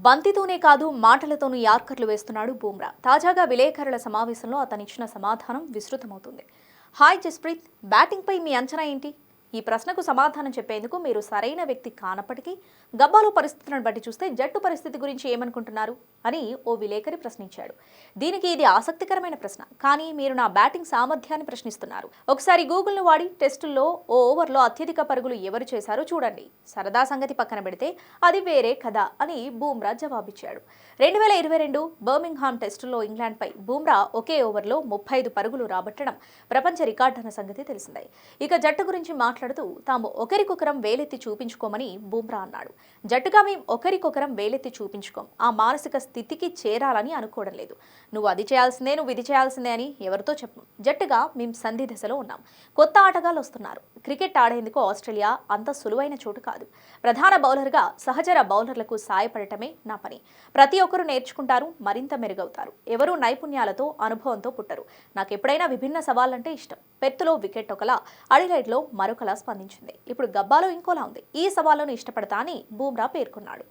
బంతితోనే కాదు మాటలతోనూ యార్కర్లు వేస్తున్నాడు బూమ్రా. తాజాగా విలేకరుల సమావేశంలో అతనిచ్చిన సమాధానం విస్తృతమవుతుంది. హాయ్ జస్ప్రీత్, బ్యాటింగ్పై మీ అంచనా ఏంటి? ఈ ప్రశ్నకు సమాధానం చెప్పేందుకు మీరు సరైన వ్యక్తి కానప్పటికీ గబ్బాలో పరిస్థితులను బట్టి చూస్తే జట్టు పరిస్థితి గురించి ఏమనుకుంటున్నారు అని ఓ విలేకరి ప్రశ్నించాడు. దీనికి ఇది ఆసక్తికరమైన ప్రశ్న, కానీ మీరు నా బ్యాటింగ్ సామర్థ్యాన్ని ప్రశ్నిస్తున్నారు. ఒకసారి గూగుల్ను వాడి టెస్టుల్లో ఓ ఓవర్లో అత్యధిక పరుగులు ఎవరు చేశారో చూడండి. సరదా సంగతి పక్కన పెడితే అది వేరే కథ అని బూమ్రా జవాబిచ్చాడు. 2022 బర్మింగ్హామ్ టెస్టుల్లో ఇంగ్లాండ్పై బూమ్రా ఒకే ఓవర్లో 35 పరుగులు రాబట్టడం ప్రపంచ రికార్డు అన్న సంగతి తెలిసిందే. ఇక జట్టు గురించి మాట్లాడుతూ తాము ఒకరికొకరం వేలెత్తి చూపించుకోమని బూమ్రా అన్నాడు. జట్టుగా మేం ఒకరికొకరం వేలెత్తి చూపించుకోం, ఆ మానసిక స్థితికి చేరాలని అనుకోవడం లేదు. నువ్వు అది చేయాల్సిందే, నువ్వు ఇది చేయాల్సిందే అని ఎవరితో చెప్పం. జట్టుగా మేం సంధి దశలో ఉన్నాం. కొత్త ఆటగాళ్ళు వస్తున్నారు. క్రికెట్ ఆడేందుకు ఆస్ట్రేలియా అంత సులువైన చోటు కాదు. ప్రధాన బౌలర్గా సహచర బౌలర్లకు సాయపడటమే నా పని. ప్రతి ఒక్కరూ నేర్చుకుంటారు, మరింత మెరుగవుతారు. ఎవరూ నైపుణ్యాలతో అనుభవంతో పుట్టరు. నాకెప్పుడైనా విభిన్న సవాళ్ళంటే ఇష్టం. పెర్త్లో వికెట్ ఒకలా, అడిలైడ్లో మరొకలా స్పందించింది. ఇప్పుడు గబ్బాలో ఇంకోలా ఉంది. ఈ సవాళ్లను ఇష్టపడతా అని బూమ్రా పేర్కొన్నాడు.